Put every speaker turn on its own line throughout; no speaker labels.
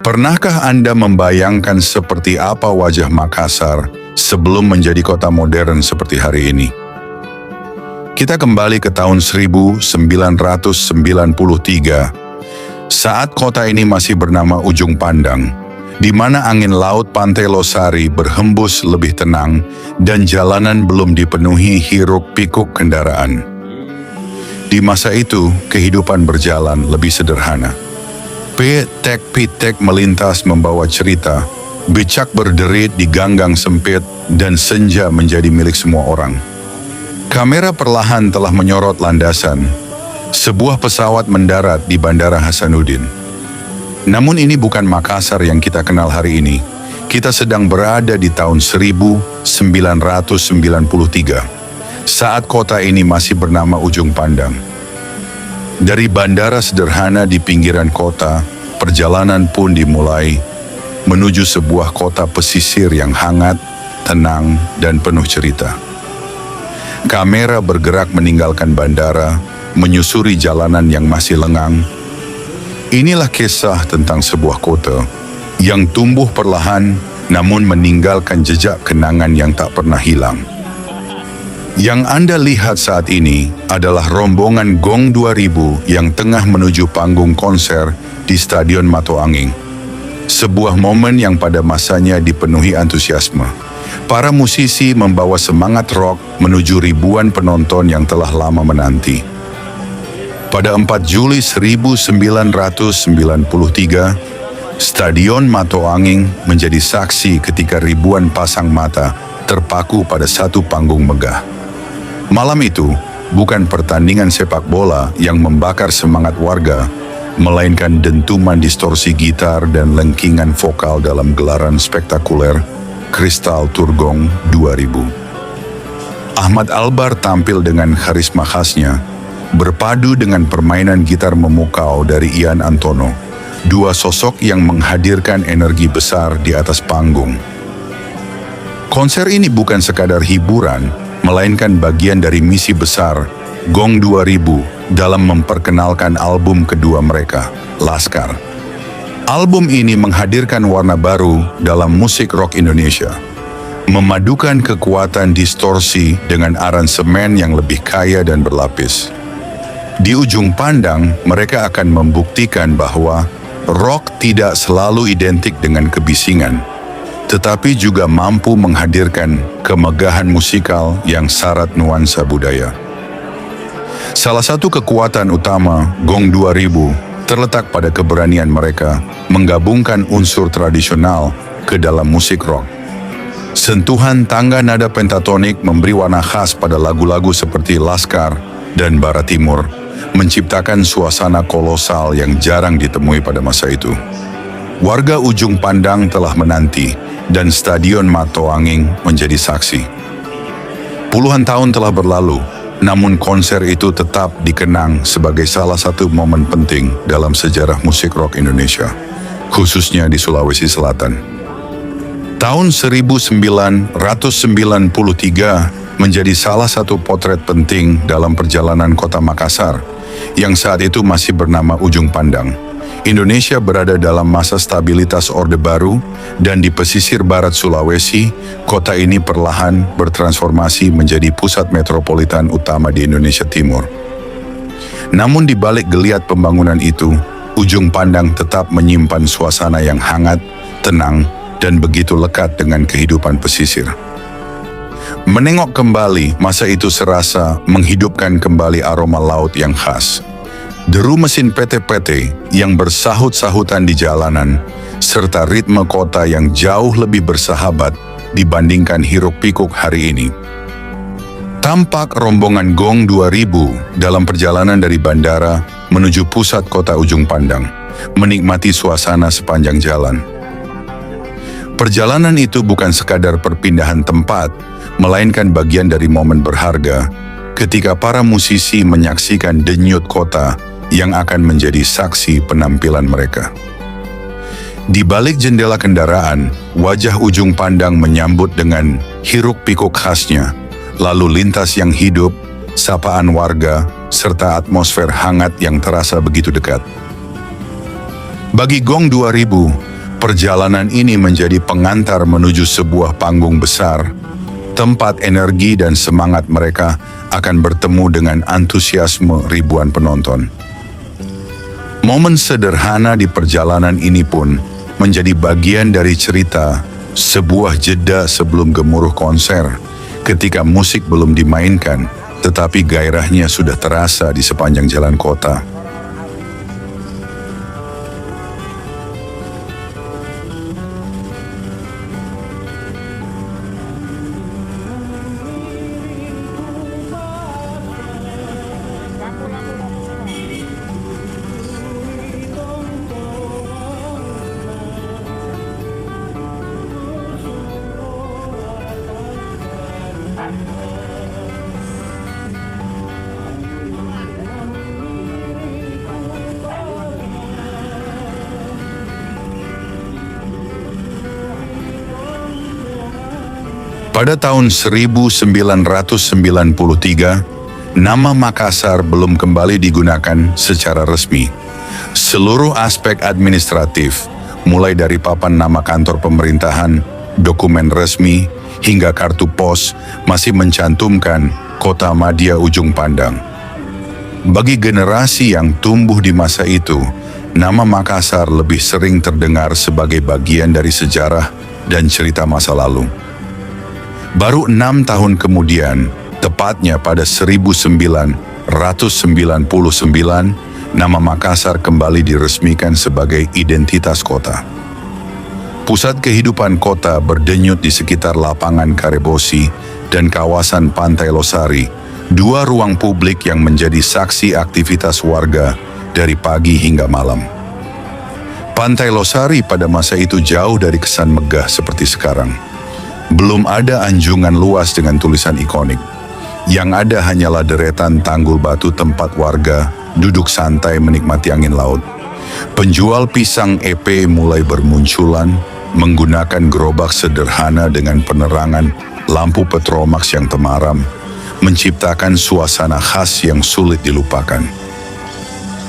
Pernahkah Anda membayangkan seperti apa wajah Makassar sebelum menjadi kota modern seperti hari ini? Kita kembali ke tahun 1993, saat kota ini masih bernama Ujung Pandang, di mana angin laut Pantai Losari berhembus lebih tenang dan jalanan belum dipenuhi hiruk-pikuk kendaraan. Di masa itu, kehidupan berjalan lebih sederhana. Pitek-pitek melintas membawa cerita, becak berderit di ganggang sempit, dan senja menjadi milik semua orang. Kamera perlahan telah menyorot landasan. Sebuah pesawat mendarat di Bandara Hasanuddin. Namun ini bukan Makassar yang kita kenal hari ini. Kita sedang berada di tahun 1993, saat kota ini masih bernama Ujung Pandang. Dari bandara sederhana di pinggiran kota, perjalanan pun dimulai menuju sebuah kota pesisir yang hangat, tenang, dan penuh cerita. Kamera bergerak meninggalkan bandara, menyusuri jalanan yang masih lengang. Inilah kisah tentang sebuah kota yang tumbuh perlahan namun meninggalkan jejak kenangan yang tak pernah hilang. Yang Anda lihat saat ini adalah rombongan Gong 2000 yang tengah menuju panggung konser di Stadion Mato Anging. Sebuah momen yang pada masanya dipenuhi antusiasme. Para musisi membawa semangat rock menuju ribuan penonton yang telah lama menanti. Pada 4 Juli 1993, Stadion Mato Anging menjadi saksi ketika ribuan pasang mata terpaku pada satu panggung megah. Malam itu bukan pertandingan sepak bola yang membakar semangat warga, melainkan dentuman distorsi gitar dan lengkingan vokal dalam gelaran spektakuler Kristal Turgong 2000. Ahmad Albar tampil dengan karisma khasnya, berpadu dengan permainan gitar memukau dari Ian Antono, dua sosok yang menghadirkan energi besar di atas panggung. Konser ini bukan sekadar hiburan, melainkan bagian dari misi besar Gong 2000 dalam memperkenalkan album kedua mereka, Laskar. Album ini menghadirkan warna baru dalam musik rock Indonesia, memadukan kekuatan distorsi dengan aransemen yang lebih kaya dan berlapis. Di Ujung Pandang, mereka akan membuktikan bahwa rock tidak selalu identik dengan kebisingan, tetapi juga mampu menghadirkan kemegahan musikal yang syarat nuansa budaya. Salah satu kekuatan utama Gong 2000 terletak pada keberanian mereka menggabungkan unsur tradisional ke dalam musik rock. Sentuhan tangga nada pentatonik memberi warna khas pada lagu-lagu seperti Laskar dan Barat Timur, menciptakan suasana kolosal yang jarang ditemui pada masa itu. Warga Ujung Pandang telah menanti, dan Stadion Mato Anging menjadi saksi. Puluhan tahun telah berlalu, namun konser itu tetap dikenang sebagai salah satu momen penting dalam sejarah musik rock Indonesia, khususnya di Sulawesi Selatan. Tahun 1993 menjadi salah satu potret penting dalam perjalanan kota Makassar, yang saat itu masih bernama Ujung Pandang. Indonesia berada dalam masa stabilitas Orde Baru, dan di pesisir barat Sulawesi, kota ini perlahan bertransformasi menjadi pusat metropolitan utama di Indonesia Timur. Namun di balik geliat pembangunan itu, Ujung Pandang tetap menyimpan suasana yang hangat, tenang, dan begitu lekat dengan kehidupan pesisir. Menengok kembali, masa itu serasa menghidupkan kembali aroma laut yang khas. Deru mesin PT-PT yang bersahut-sahutan di jalanan, serta ritme kota yang jauh lebih bersahabat dibandingkan hiruk-pikuk hari ini. Tampak rombongan Gong 2000 dalam perjalanan dari bandara menuju pusat kota Ujung Pandang, menikmati suasana sepanjang jalan. Perjalanan itu bukan sekadar perpindahan tempat, melainkan bagian dari momen berharga ketika para musisi menyaksikan denyut kota yang akan menjadi saksi penampilan mereka. Di balik jendela kendaraan, wajah Ujung Pandang menyambut dengan hiruk-pikuk khasnya, lalu lintas yang hidup, sapaan warga, serta atmosfer hangat yang terasa begitu dekat. Bagi Gong 2000, Perjalanan ini menjadi pengantar menuju sebuah panggung besar, tempat energi dan semangat mereka akan bertemu dengan antusiasme ribuan penonton. Momen sederhana di perjalanan ini pun menjadi bagian dari cerita sebuah jeda sebelum gemuruh konser, ketika musik belum dimainkan, tetapi gairahnya sudah terasa di sepanjang jalan kota. Pada tahun 1993, nama Makassar belum kembali digunakan secara resmi. Seluruh aspek administratif, mulai dari papan nama kantor pemerintahan, dokumen resmi, hingga kartu pos, masih mencantumkan Kota Madya Ujung Pandang. Bagi generasi yang tumbuh di masa itu, nama Makassar lebih sering terdengar sebagai bagian dari sejarah dan cerita masa lalu. Baru 6 tahun kemudian, tepatnya pada 1999, nama Makassar kembali diresmikan sebagai identitas kota. Pusat kehidupan kota berdenyut di sekitar lapangan Karebosi dan kawasan Pantai Losari, dua ruang publik yang menjadi saksi aktivitas warga dari pagi hingga malam. Pantai Losari pada masa itu jauh dari kesan megah seperti sekarang. Belum ada anjungan luas dengan tulisan ikonik. Yang ada hanyalah deretan tanggul batu tempat warga duduk santai menikmati angin laut. Penjual pisang EP mulai bermunculan, menggunakan gerobak sederhana dengan penerangan lampu Petromax yang temaram, menciptakan suasana khas yang sulit dilupakan.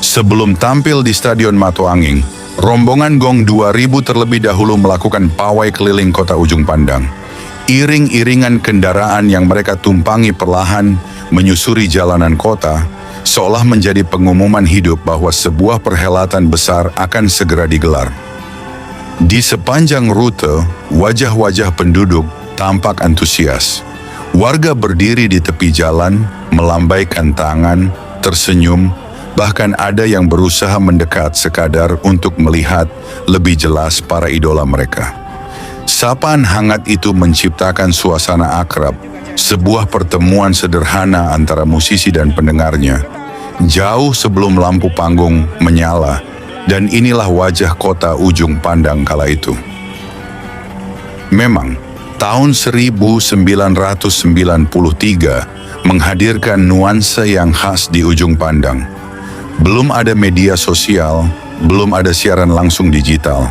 Sebelum tampil di Stadion Matoanging, rombongan Gong 2000 terlebih dahulu melakukan pawai keliling kota Ujung Pandang. Iring-iringan kendaraan yang mereka tumpangi perlahan menyusuri jalanan kota, seolah menjadi pengumuman hidup bahwa sebuah perhelatan besar akan segera digelar. Di sepanjang rute, wajah-wajah penduduk tampak antusias. Warga berdiri di tepi jalan, melambaikan tangan, tersenyum, bahkan ada yang berusaha mendekat sekadar untuk melihat lebih jelas para idola mereka. Sapaan hangat itu menciptakan suasana akrab, sebuah pertemuan sederhana antara musisi dan pendengarnya, jauh sebelum lampu panggung menyala, dan inilah wajah kota Ujung Pandang kala itu. Memang, tahun 1993 menghadirkan nuansa yang khas di Ujung Pandang. Belum ada media sosial, belum ada siaran langsung digital.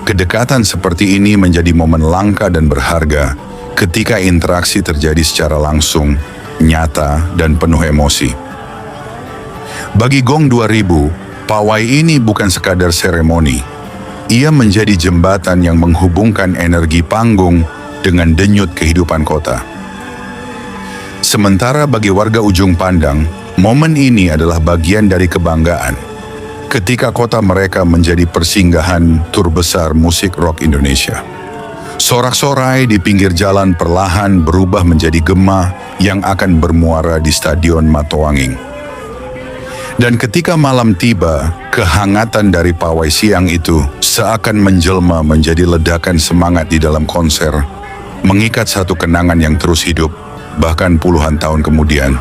Kedekatan seperti ini menjadi momen langka dan berharga ketika interaksi terjadi secara langsung, nyata, dan penuh emosi. Bagi Gong 2000, pawai ini bukan sekadar seremoni. Ia menjadi jembatan yang menghubungkan energi panggung dengan denyut kehidupan kota. Sementara bagi warga Ujung Pandang, momen ini adalah bagian dari kebanggaan. Ketika kota mereka menjadi persinggahan tur besar musik rock Indonesia. Sorak-sorai di pinggir jalan perlahan berubah menjadi gema yang akan bermuara di Stadion Matoanging. Dan ketika malam tiba, kehangatan dari pawai siang itu seakan menjelma menjadi ledakan semangat di dalam konser, mengikat satu kenangan yang terus hidup, bahkan puluhan tahun kemudian.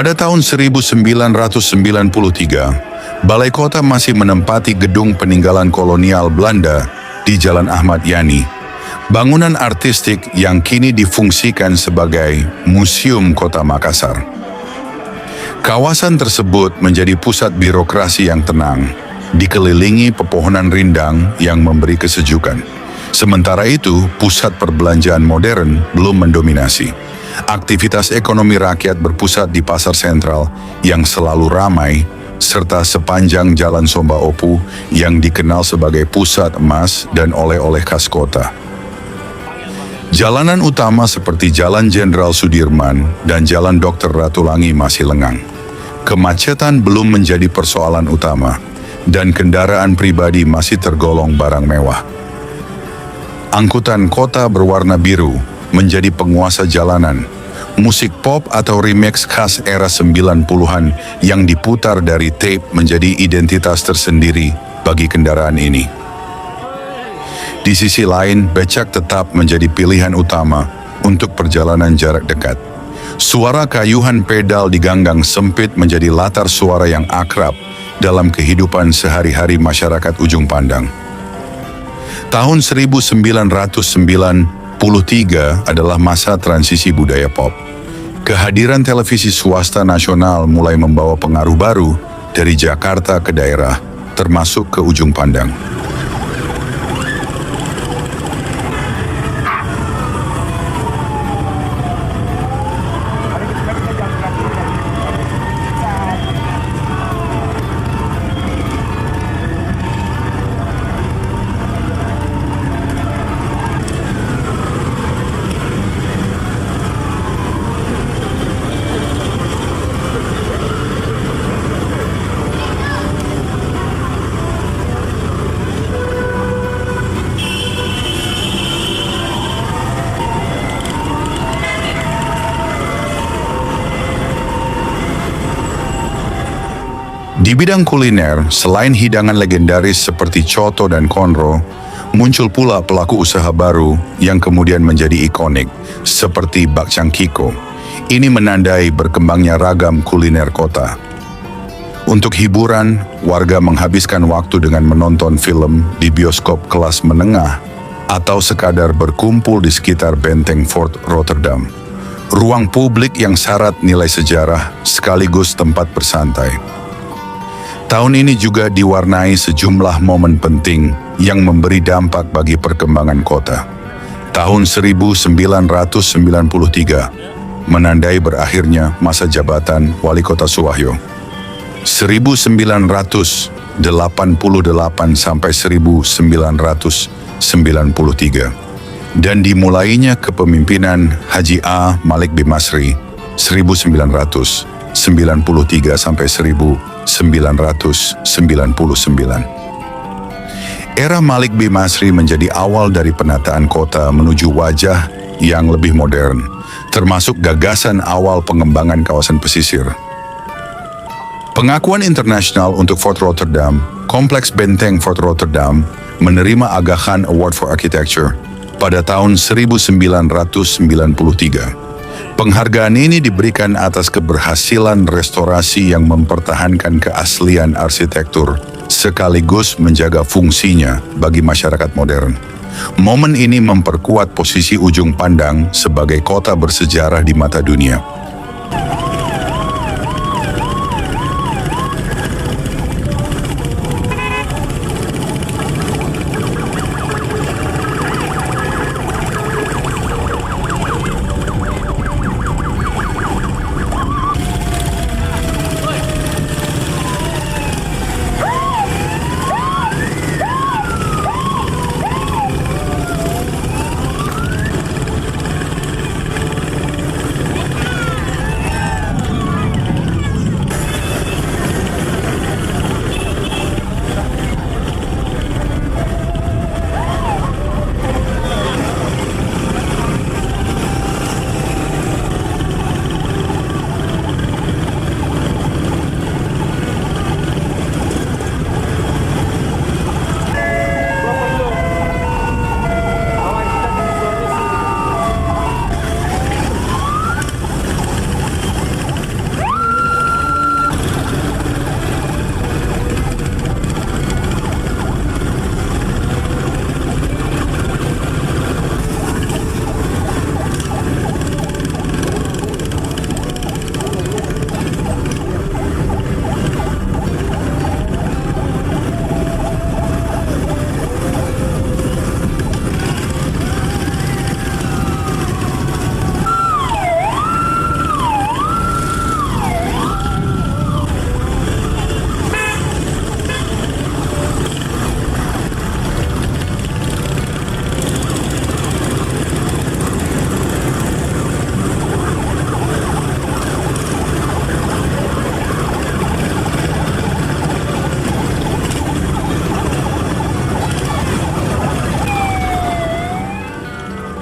Pada tahun 1993, Balai Kota masih menempati gedung peninggalan kolonial Belanda di Jalan Ahmad Yani, bangunan artistik yang kini difungsikan sebagai Museum Kota Makassar. Kawasan tersebut menjadi pusat birokrasi yang tenang, dikelilingi pepohonan rindang yang memberi kesejukan. Sementara itu, pusat perbelanjaan modern belum mendominasi. Aktivitas ekonomi rakyat berpusat di pasar sentral yang selalu ramai, serta sepanjang Jalan Somba Opu yang dikenal sebagai pusat emas dan oleh-oleh khas kota. Jalanan utama seperti Jalan Jenderal Sudirman dan Jalan Dr. Ratulangi masih lengang. Kemacetan belum menjadi persoalan utama, dan kendaraan pribadi masih tergolong barang mewah. Angkutan kota berwarna biru menjadi penguasa jalanan. Musik pop atau remix khas era 90-an yang diputar dari tape menjadi identitas tersendiri bagi kendaraan ini. Di sisi lain, becak tetap menjadi pilihan utama untuk perjalanan jarak dekat. Suara kayuhan pedal di ganggang sempit menjadi latar suara yang akrab dalam kehidupan sehari-hari masyarakat Ujung Pandang. Tahun 1993 adalah masa transisi budaya pop. Kehadiran televisi swasta nasional mulai membawa pengaruh baru dari Jakarta ke daerah, termasuk ke Ujung Pandang. Di bidang kuliner, selain hidangan legendaris seperti coto dan konro, muncul pula pelaku usaha baru yang kemudian menjadi ikonik, seperti bakcang Kiko. Ini menandai berkembangnya ragam kuliner kota. Untuk hiburan, warga menghabiskan waktu dengan menonton film di bioskop kelas menengah atau sekadar berkumpul di sekitar benteng Fort Rotterdam. Ruang publik yang syarat nilai sejarah sekaligus tempat bersantai. Tahun ini juga diwarnai sejumlah momen penting yang memberi dampak bagi perkembangan kota. Tahun 1993 menandai berakhirnya masa jabatan Wali Kota Suwahyo. 1988 sampai 1993 dan dimulainya kepemimpinan Haji A. Malik B. Masri 1993 sampai 1999. Era Malik B. Masri menjadi awal dari penataan kota menuju wajah yang lebih modern, termasuk gagasan awal pengembangan kawasan pesisir. Pengakuan internasional untuk Fort Rotterdam, Kompleks Benteng Fort Rotterdam menerima Aga Khan Award for Architecture pada tahun 1993. Penghargaan ini diberikan atas keberhasilan restorasi yang mempertahankan keaslian arsitektur sekaligus menjaga fungsinya bagi masyarakat modern. Momen ini memperkuat posisi Ujung Pandang sebagai kota bersejarah di mata dunia.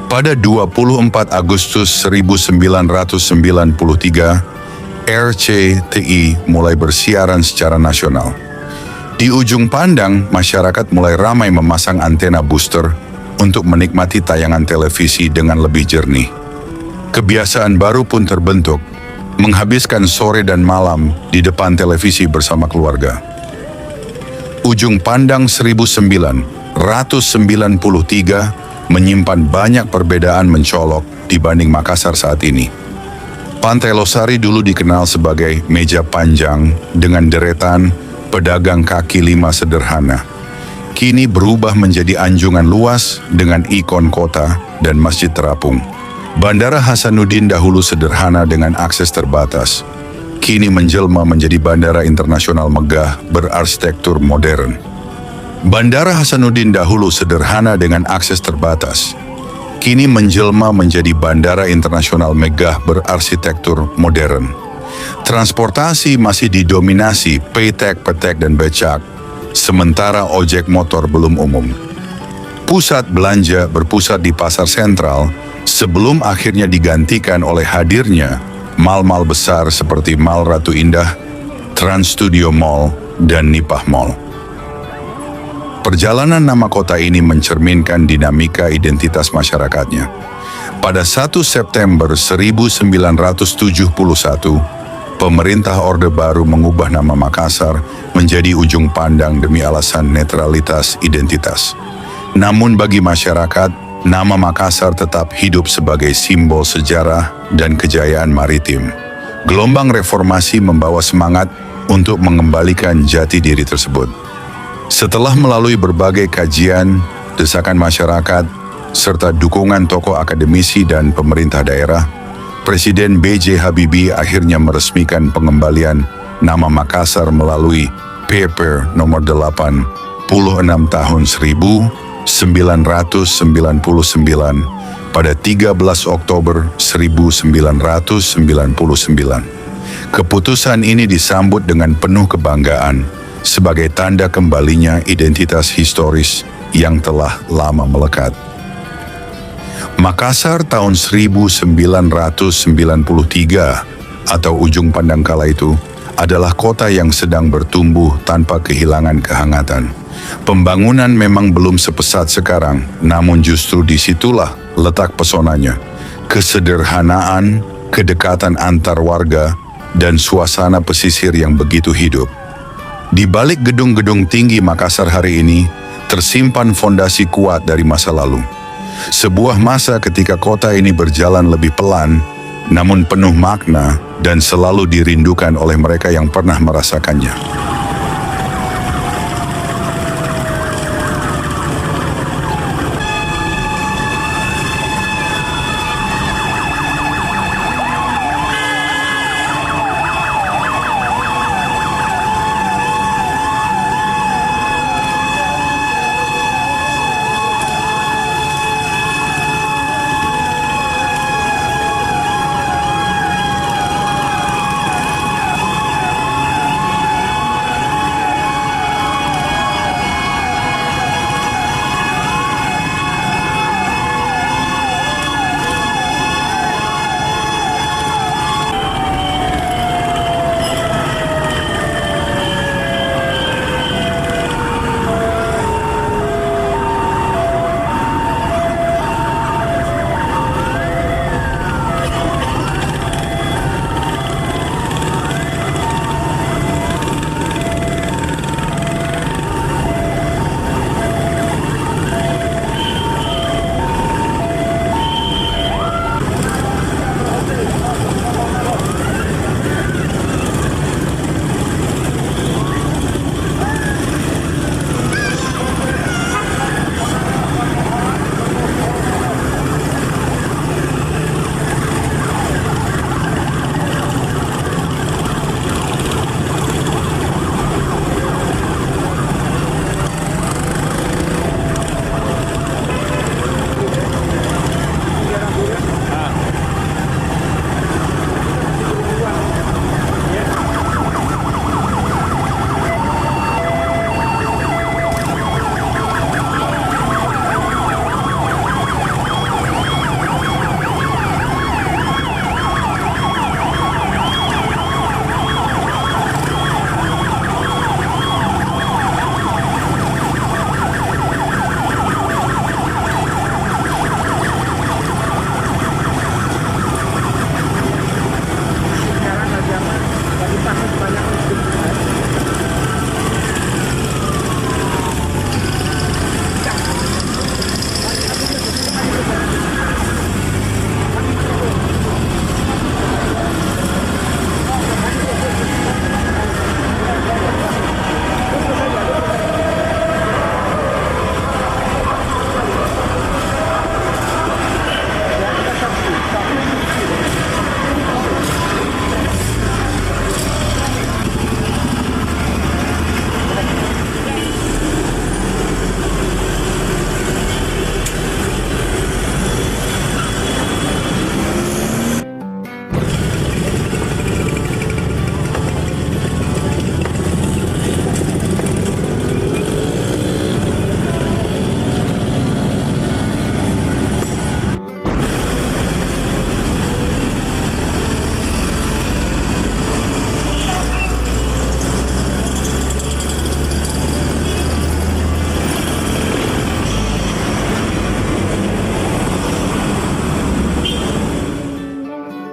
Pada 24 Agustus 1993, RCTI mulai bersiaran secara nasional. Di ujung pandang, masyarakat mulai ramai memasang antena booster untuk menikmati tayangan televisi dengan lebih jernih. Kebiasaan baru pun terbentuk, menghabiskan sore dan malam di depan televisi bersama keluarga. Ujung pandang 1993 menyimpan banyak perbedaan mencolok dibanding Makassar saat ini. Pantai Losari dulu dikenal sebagai meja panjang dengan deretan pedagang kaki lima sederhana. Kini berubah menjadi anjungan luas dengan ikon kota dan masjid terapung. Bandara Hasanuddin dahulu sederhana dengan akses terbatas. Kini menjelma menjadi bandara internasional megah berarsitektur modern. Bandara Hasanuddin dahulu sederhana dengan akses terbatas. Kini menjelma menjadi bandara internasional megah berarsitektur modern. Transportasi masih didominasi petek, petek, dan becak, sementara ojek motor belum umum. Pusat belanja berpusat di pasar sentral sebelum akhirnya digantikan oleh hadirnya mal-mal besar seperti Mall Ratu Indah, Trans Studio Mall, dan Nipah Mall. Perjalanan nama kota ini mencerminkan dinamika identitas masyarakatnya. Pada 1 September 1971, pemerintah Orde Baru mengubah nama Makassar menjadi Ujung Pandang demi alasan netralitas identitas. Namun bagi masyarakat, nama Makassar tetap hidup sebagai simbol sejarah dan kejayaan maritim. Gelombang reformasi membawa semangat untuk mengembalikan jati diri tersebut. Setelah melalui berbagai kajian, desakan masyarakat, serta dukungan tokoh akademisi dan pemerintah daerah, Presiden B.J. Habibie akhirnya meresmikan pengembalian nama Makassar melalui Perpres nomor 86 tahun 1999 pada 13 Oktober 1999. Keputusan ini disambut dengan penuh kebanggaan sebagai tanda kembalinya identitas historis yang telah lama melekat. Makassar tahun 1993 atau Ujung Pandang kala itu adalah kota yang sedang bertumbuh tanpa kehilangan kehangatan. Pembangunan memang belum sepesat sekarang, namun justru disitulah letak pesonanya. Kesederhanaan, kedekatan antar warga, dan suasana pesisir yang begitu hidup. Di balik gedung-gedung tinggi Makassar hari ini, tersimpan fondasi kuat dari masa lalu. Sebuah masa ketika kota ini berjalan lebih pelan, namun penuh makna dan selalu dirindukan oleh mereka yang pernah merasakannya.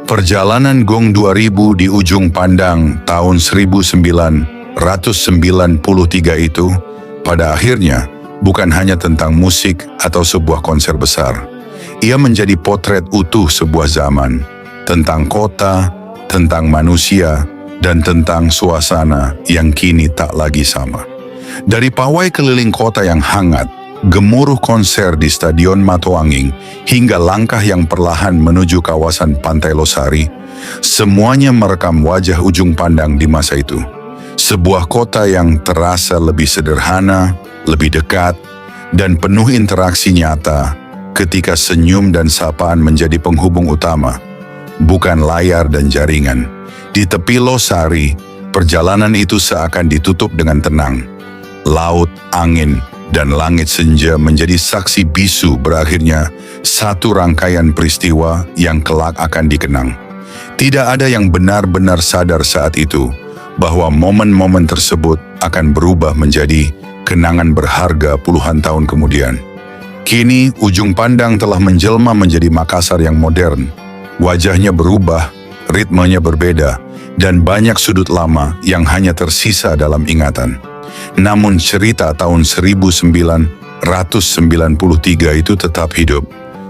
Perjalanan Gong 2000 di ujung pandang tahun 1993 itu pada akhirnya bukan hanya tentang musik atau sebuah konser besar. Ia menjadi potret utuh sebuah zaman, tentang kota, tentang manusia, dan tentang suasana yang kini tak lagi sama. Dari pawai keliling kota yang hangat, gemuruh konser di Stadion Matoanging, hingga langkah yang perlahan menuju kawasan Pantai Losari, semuanya merekam wajah ujung pandang di masa itu. Sebuah kota yang terasa lebih sederhana, lebih dekat, dan penuh interaksi nyata ketika senyum dan sapaan menjadi penghubung utama, bukan layar dan jaringan. Di tepi Losari, perjalanan itu seakan ditutup dengan tenang. Laut, angin, dan langit senja menjadi saksi bisu berakhirnya satu rangkaian peristiwa yang kelak akan dikenang. Tidak ada yang benar-benar sadar saat itu bahwa momen-momen tersebut akan berubah menjadi kenangan berharga puluhan tahun kemudian. Kini, ujung pandang telah menjelma menjadi Makassar yang modern. Wajahnya berubah, ritmenya berbeda, dan banyak sudut lama yang hanya tersisa dalam ingatan. Namun cerita tahun 1993 itu tetap hidup,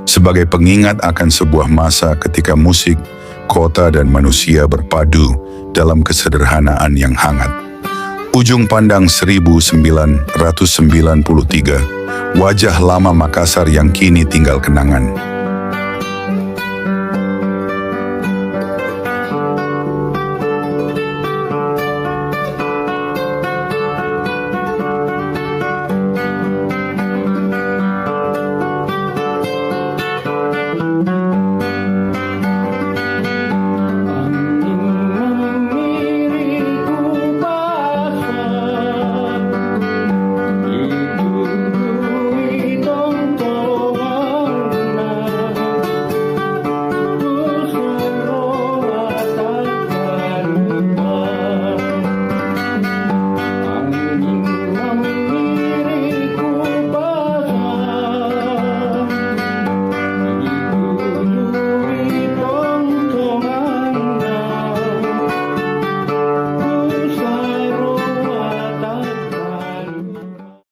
sebagai pengingat akan sebuah masa ketika musik, kota, dan manusia berpadu dalam kesederhanaan yang hangat. Ujung pandang 1993, wajah lama Makassar yang kini tinggal kenangan.